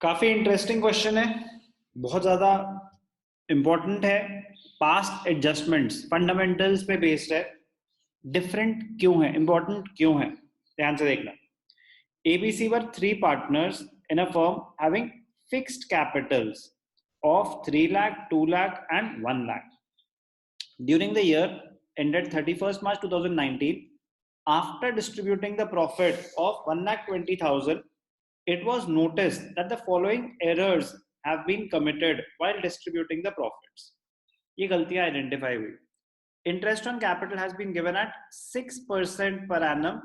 काफी interesting question है, बहुत ज्यादा इंपॉर्टेंट है। पास्ट एडजस्टमेंट्स फंडामेंटल्स पे बेस्ड है। डिफरेंट क्यों है, इंपॉर्टेंट क्यों है, ध्यान से देखना। ABC were three partners in a firm having fixed capitals of 3 lakh, 2 lakh, and 1 lakh. During the year ended 31st March 2019, after distributing the profit of 1,20,000, it was noticed that the following errors have been committed while distributing the profits. ये गलतियां identify हुई। Interest on capital has been given at 6% per annum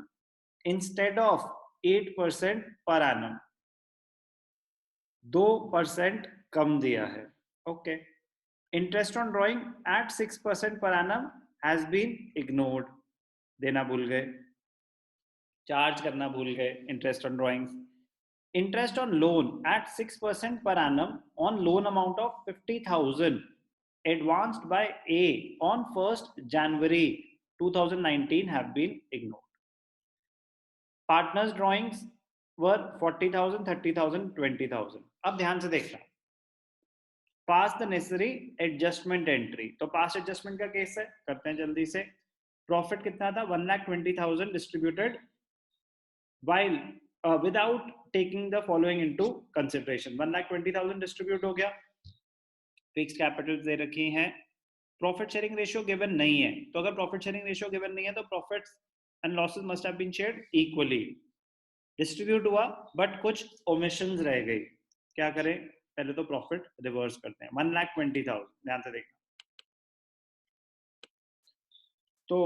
instead of 8% per annum. 2% कम दिया है। Okay. Interest on drawing at 6% per annum has been ignored. देना भूल गए, charge करना भूल गए interest on drawings. Interest on loan eight 6% per annum on loan amount of 50,000 advanced by A on 1st January 2019 have been ignored. Partners drawings were 40,000, 30,000, 20,000. अब ध्यान से देखना। पास द नेसेसरी एडजस्टमेंट एंट्री, तो पास एडजस्टमेंट का case है, करते हैं जल्दी से। प्रॉफिट कितना था? 1,20,000 distributed while without taking the following into consideration. 1,20,000 distribute हो गया, फिक्स्ड कैपिटल दे रखी हैं, प्रॉफिट शेयरिंग रेशियो गिवन नहीं है। तो अगर प्रॉफिट शेयरिंग रेशियो गिवन नहीं है तो profits and losses must have been shared equally. Distribute हुआ बट कुछ ओमिशंस रह गई, क्या करें? पहले तो प्रॉफिट रिवर्स करते हैं। 1,20,000, ध्यान से देखना। तो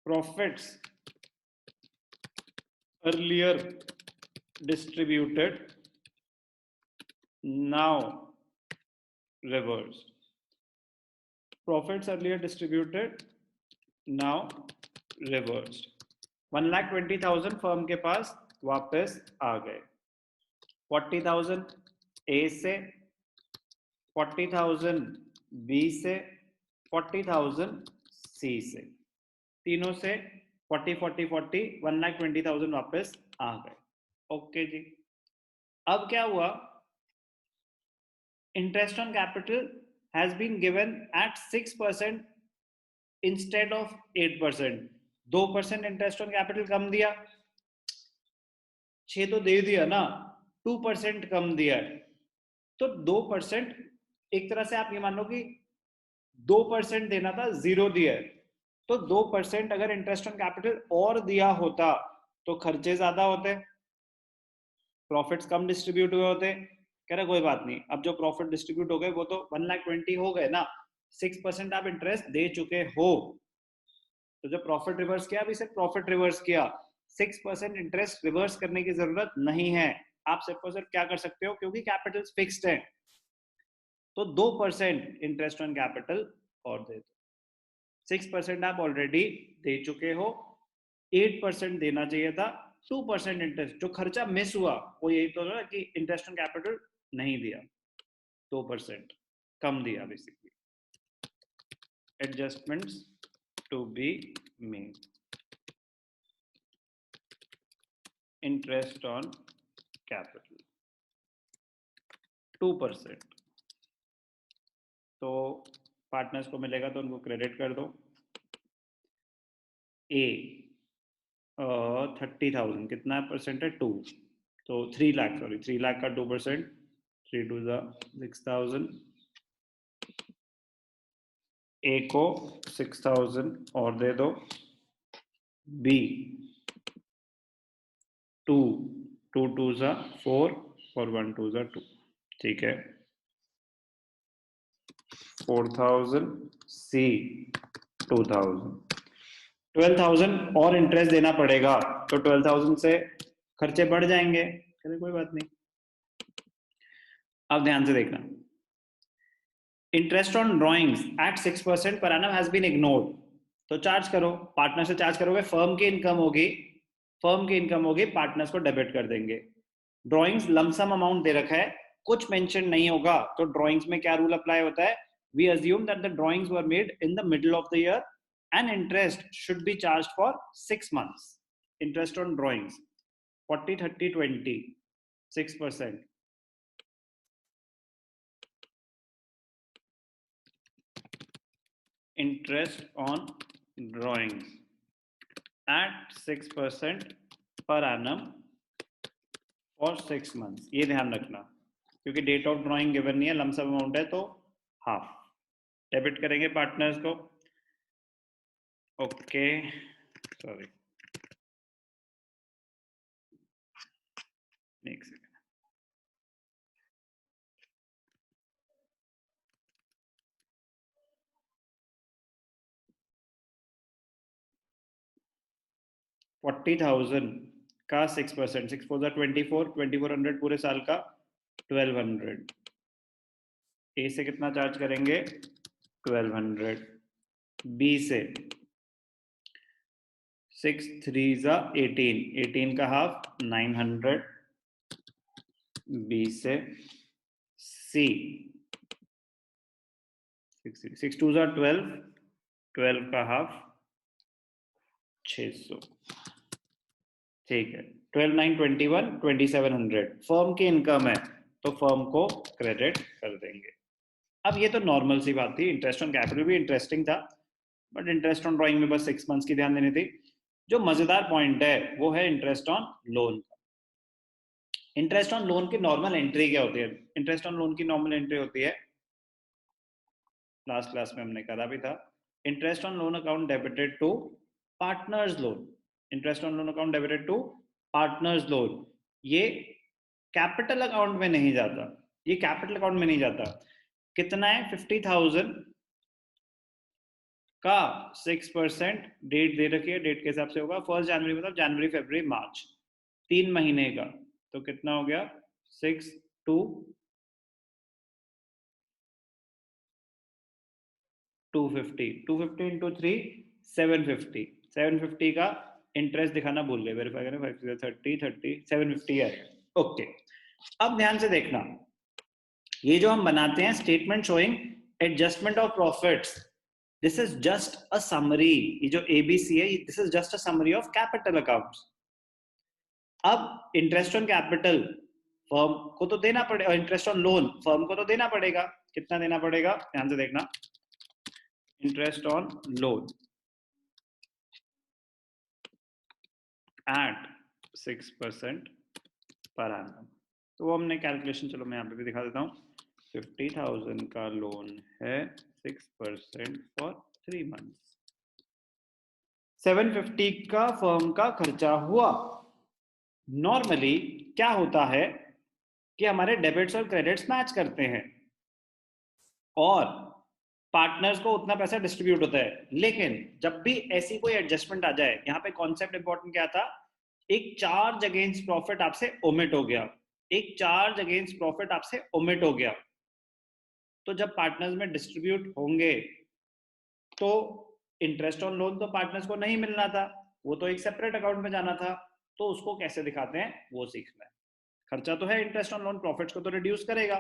profits earlier distributed now reversed. Profits earlier distributed now reversed. 1,20,000 firm के पास वापस आ गए। 40,000 ए से, 40,000 बी से, 40,000 सी से, तीनों से 40 40 40 1,20,000 वापस आ गए। ओके जी। अब क्या हुआ? Interest on capital has been given at 6% instead of 8%. 2% interest on capital कम दिया, 6 तो दे दिया ना, 2% कम दिया है। तो 2% एक तरह से आप ये मान लो कि 2% देना था, 0 दिया है। तो 2% अगर इंटरेस्ट ऑन कैपिटल और दिया होता तो खर्चे ज्यादा होते, प्रॉफिट्स कम डिस्ट्रीब्यूट हुए होते। कह रहे कोई बात नहीं, अब जो प्रॉफिट डिस्ट्रीब्यूट हो गए वो तो 1,20,000 हो गए ना, 6% आप इंटरेस्ट दे चुके हो, तो जो प्रॉफिट रिवर्स किया, अभी सिर्फ प्रॉफिट रिवर्स किया, 6% इंटरेस्ट रिवर्स करने की जरूरत नहीं है। आप सिर्फ और सिर्फ क्या कर सकते हो, क्योंकि कैपिटल फिक्स्ड है, तो 2% इंटरेस्ट ऑन कैपिटल और दे दो। 6% आप ऑलरेडी दे चुके हो, 8% देना चाहिए था, 2% इंटरेस्ट। जो खर्चा मिस हुआ वो यही तो है कि इंटरेस्ट ऑन कैपिटल नहीं दिया, 2% कम दिया basically. Adjustments to be made. Interest on capital 2%, तो पार्टनर्स को मिलेगा तो उनको क्रेडिट कर दो। ए 30,000 कितना परसेंट है? 2, तो 3 लाख, सॉरी 3 लाख का 2%, 3 2 6,000। ए को 6,000 और दे दो। बी 2 2 2 4 और 1 2 2, ठीक है, 4,000। सी 2,000, 12,000 और इंटरेस्ट देना पड़ेगा, तो 12,000 से खर्चे बढ़ जाएंगे, चलिए कोई बात नहीं। अब ध्यान से देखना, interest on drawings at 6% per annum has been ignored, तो चार्ज करो, पार्टनर से चार्ज करोगे, फर्म की इनकम होगी, फर्म की इनकम होगी, पार्टनर्स को डेबिट कर देंगे। ड्रॉइंग्स लमसम अमाउंट दे रखा है, कुछ मेंशन नहीं होगा, तो ड्रॉइंग्स में क्या रूल अप्लाई होता है? we assume that the drawings were made in the middle of the year and interest should be charged for 6 months. Interest on drawings 40 30 20 6%. Interest on drawings at 6% per annum for 6 months. ये ध्यान रखना, क्योंकि date of drawing given नहीं है, lump sum amount है, तो half debit करेंगे partners को. ओके, सॉरी, एक सेकंड. $40,000 का 6%, 6 4 24, 2400 पूरे साल का 1200. ए से कितना चार्ज करेंगे? 1200. बी से 6 3 18, 18 का हाफ 900. बी से सी 6 2 12, 12 का हाफ 600. ठीक है. 12 9 21, 2700 फर्म की इनकम है, तो फर्म को क्रेडिट कर देंगे. अब ये तो नॉर्मल सी बात थी. इंटरेस्ट ऑन कैपिटल भी इंटरेस्टिंग था, बट इंटरेस्ट ऑन ड्राइंग में बस 6 मंथ्स की ध्यान देनी थी. जो मजेदार पॉइंट है वो है interest on loan. Interest on loan की नॉर्मल एंट्री क्या होती है? इंटरेस्ट ऑन लोन की नॉर्मल एंट्री होती है, लास्ट क्लास में हमने करा भी था, interest on loan account debited to partners loan. Interest on loan account debited to partners loan. ये कैपिटल अकाउंट में नहीं जाता, ये कैपिटल अकाउंट में नहीं जाता. कितना है? 50,000 का 6%. डेट दे रखी है, डेट के हिसाब से होगा 1 जनवरी, मतलब जनवरी फरवरी मार्च, 3 महीने का. तो कितना हो गया? 6 2 250, 250 इंटू 3 750. 750 का इंटरेस्ट दिखाना भूल गए, वेरीफाई करें. 5 30 30 750 है. ओके, अब ध्यान से देखना, ये जो हम बनाते हैं statement showing adjustment of profits, this is just a summary. ये जो एबीसी है, this is just a summary of capital accounts. अब इंटरेस्ट ऑन कैपिटल फर्म को तो देना पड़ेगा, इंटरेस्ट ऑन लोन फर्म को तो देना पड़ेगा. कितना देना पड़ेगा? ध्यान से देखना. इंटरेस्ट ऑन लोन at 6% पर annum. तो वो हमने कैलकुलेशन, चलो मैं यहाँ पे भी दिखा देता हूँ. 50,000 का लोन है, 6% फॉर 3 मंथ्स. 750 का फर्म का खर्चा हुआ. नॉर्मली क्या होता है कि हमारे डेबिट्स और क्रेडिट्स मैच करते हैं और पार्टनर्स को उतना पैसा डिस्ट्रीब्यूट होता है. लेकिन जब भी ऐसी कोई एडजस्टमेंट आ जाए, यहाँ पे कॉन्सेप्ट इंपॉर्टेंट क्या था? एक चार्ज अगेंस्ट प्रॉफिट आपसे ओमिट हो गया, एक चार्ज अगेंस्ट प्रॉफिट आपसे ओमिट हो गया. तो जब पार्टनर्स में डिस्ट्रीब्यूट होंगे तो इंटरेस्ट ऑन लोन तो पार्टनर्स को नहीं मिलना था, वो तो एक सेपरेट अकाउंट में जाना था. तो उसको कैसे दिखाते हैं वो सीखना है. खर्चा तो है इंटरेस्ट ऑन लोन, प्रॉफिट्स को तो रिड्यूस करेगा.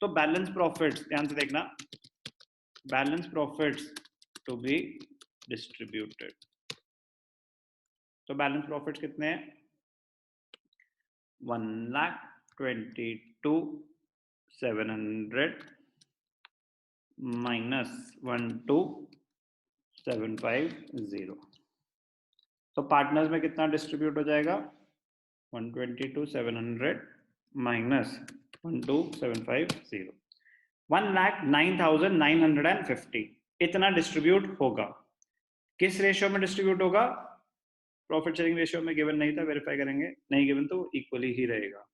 तो बैलेंस प्रॉफिट्स, ध्यान से देखना, balance profits to be distributed. तो बैलेंस प्रॉफिट्स कितने हैं? 1,22,700 माइनस 12,750. तो पार्टनर्स में कितना डिस्ट्रीब्यूट हो जाएगा? 122,700 माइनस 12,750, 1,09,950. इतना डिस्ट्रीब्यूट होगा. किस रेशियो में डिस्ट्रीब्यूट होगा? प्रॉफिट शेयरिंग रेशियो में गिवन नहीं था, वेरीफाई करेंगे. नहीं गिवन तो इक्वली ही रहेगा,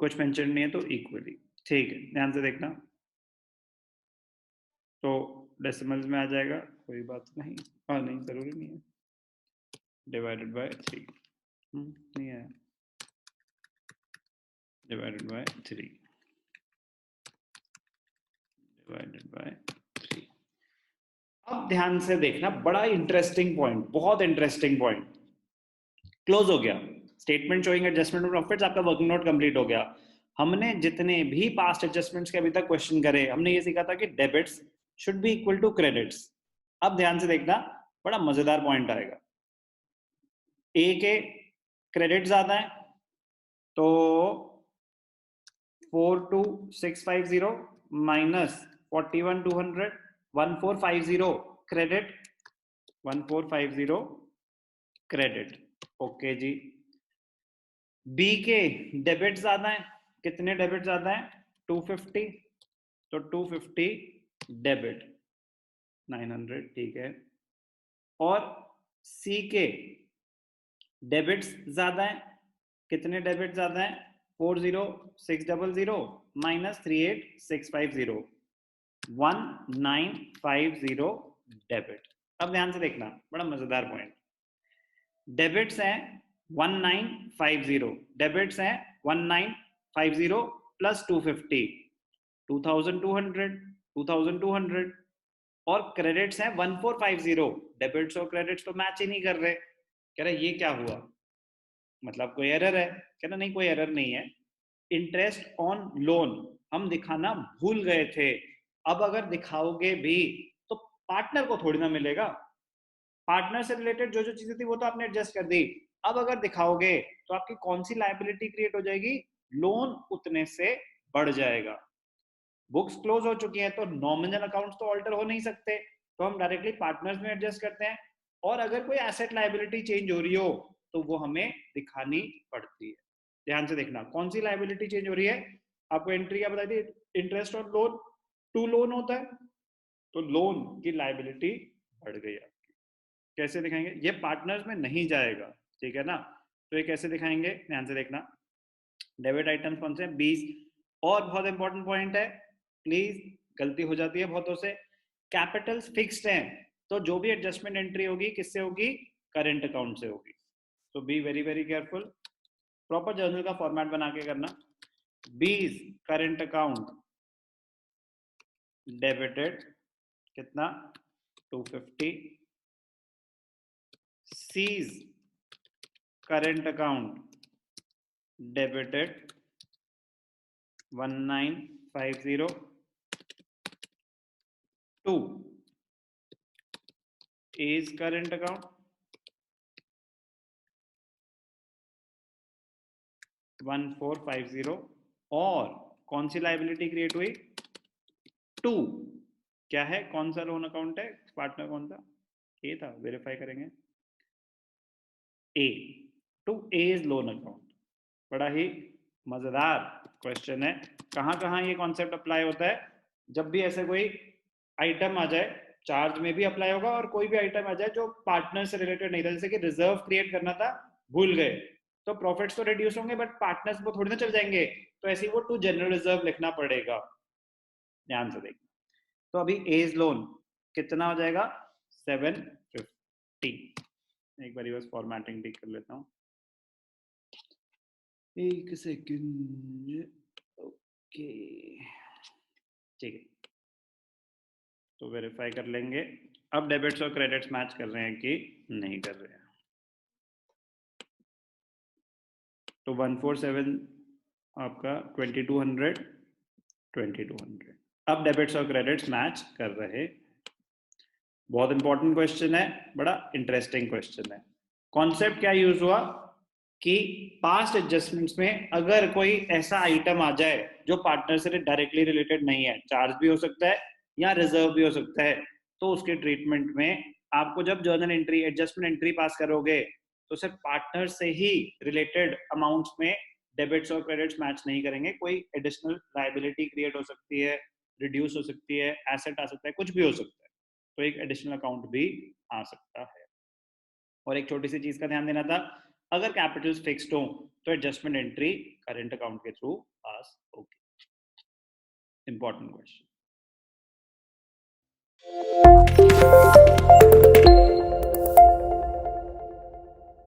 कुछ मेंशन नहीं है तो इक्वली. ठीक है, ध्यान से देखना. तो डेसिमल्स में आ जाएगा, कोई बात नहीं. हाँ नहीं, जरूरी नहीं है. डिवाइडेड बाय 3 नहीं है, डिवाइडेड बाय 3, डिवाइडेड बाय 3. अब ध्यान से देखना, बड़ा इंटरेस्टिंग पॉइंट, बहुत इंटरेस्टिंग पॉइंट. क्लोज हो गया statement showing adjustment of profits, आपका वर्किंग नोट कंप्लीट हो गया. हमने जितने भी पास्ट एडजस्टमेंट्स के अभी तक क्वेश्चन करे, हमने ये सीखा था कि debits should be equal to credits. अब ध्यान से देखना, बड़ा मजेदार पॉइंट आएगा। ए के क्रेडिट ज्यादा है तो 42650 माइनस 41200 1450 क्रेडिट, 1450 क्रेडिट। ओके जी। बी के डेबिट ज्यादा है, कितने डेबिट ज्यादा है? 250, तो 250 डेबिट 900, ठीक है। और सी के डेबिट्स ज्यादा है, कितने डेबिट ज्यादा है? 40600 माइनस 38650 1950 डेबिट। अब ध्यान से देखना, बड़ा मजेदार पॉइंट। डेबिट्स हैं 1950, डेबिट्स हैं 1950 प्लस 250 2200 2200, और क्रेडिट्स हैं 1450। डेबिट्स और क्रेडिट्स तो मैच ही नहीं कर रहे। कह रहे ये क्या हुआ, मतलब कोई एरर है? कह रहे नहीं, कोई एरर नहीं है, इंटरेस्ट ऑन लोन हम दिखाना भूल गए थे। अब अगर दिखाओगे भी तो पार्टनर को थोड़ी ना मिलेगा, पार्टनर से रिलेटेड जो जो चीजें थी वो तो आपने एडजस्ट कर दी। अब अगर दिखाओगे तो आपकी कौन सी लायबिलिटी क्रिएट हो जाएगी? लोन उतने से बढ़ जाएगा। बुक्स क्लोज हो चुकी हैं तो नॉमिनल अकाउंट्स तो ऑल्टर हो नहीं सकते, तो हम डायरेक्टली पार्टनर्स में एडजस्ट करते हैं। और अगर कोई एसेट लायबिलिटी चेंज हो रही हो तो वो हमें दिखानी पड़ती है। ध्यान से देखना, कौन सी लायबिलिटी चेंज हो रही है? आपको एंट्री क्या बताई थी? Interest on loan, to loan होता है, तो लोन की लायबिलिटी बढ़ गई आपकी। कैसे दिखाएंगे? ये पार्टनर्स में नहीं जाएगा, ठीक है ना? तो ये कैसे दिखाएंगे, ध्यान से देखना। डेबिट आइटम्स कौन से हैं? 20। और बहुत इंपॉर्टेंट पॉइंट है, प्लीज गलती हो जाती है बहुतों से, कैपिटल्स फिक्स्ड हैं तो जो भी एडजस्टमेंट एंट्री होगी किससे होगी? करंट अकाउंट से होगी। तो be very very careful, proper journal का फॉर्मेट बना के करना। 20 करंट अकाउंट डेबिटेड कितना? 250। C's current account debited 1950। 2 is current account 1450। और कौन सी लायबिलिटी क्रिएट हुई? 2 क्या है, कौन सा लोन अकाउंट है? पार्टनर कौन था? ए था, वेरीफाई करेंगे। ए, 2 इज लोन अकाउंट। बड़ा ही मजेदार क्वेश्चन है। कहां कहां ये कॉन्सेप्ट अप्लाई होता है? जब भी ऐसे कोई आइटम आ जाए, चार्ज में भी अप्लाई होगा, और कोई भी आइटम आ जाए जो पार्टनर से रिलेटेड नहीं था, जैसे कि रिजर्व क्रिएट करना था, भूल गए, तो प्रॉफिट्स तो रिड्यूस होंगे बट पार्टनर्स को थोड़ी ना चल जाएंगे, तो ऐसे ही वो टू जनरल रिजर्व लिखना पड़ेगा। ध्यान से देखना। तो अभी एज लोन कितना हो जाएगा? 750। एक बार बस फॉर्मेटिंग ठीक कर लेता हूँ, एक सेकंड। ओके ठीक है, तो वेरीफाई कर लेंगे। अब डेबिट्स और क्रेडिट्स मैच कर रहे हैं कि नहीं कर रहे हैं। तो 147 आपका 2200 2200। अब डेबिट्स और क्रेडिट्स मैच कर रहे। बहुत इंपॉर्टेंट क्वेश्चन है, बड़ा इंटरेस्टिंग क्वेश्चन है। कॉन्सेप्ट क्या यूज हुआ कि पास्ट एडजस्टमेंट्स में अगर कोई ऐसा आइटम आ जाए जो पार्टनर से डायरेक्टली रिलेटेड नहीं है, चार्ज भी हो सकता है या रिजर्व भी हो सकता है, तो उसके ट्रीटमेंट में आपको जब जर्नल एंट्री एडजस्टमेंट एंट्री पास करोगे तो सिर्फ पार्टनर से ही रिलेटेड अमाउंट्स में डेबिट्स और क्रेडिट्स मैच नहीं करेंगे। कोई एडिशनल लायबिलिटी क्रिएट हो सकती है, रिड्यूस हो सकती है, एसेट आ सकता है, कुछ भी हो सकता है, तो एक एडिशनल अकाउंट भी आ सकता है। और एक छोटी सी चीज का ध्यान देना था, अगर कैपिटल्स फिक्स्ड हो तो एडजस्टमेंट एंट्री करंट अकाउंट के थ्रू पास होगी। Important question.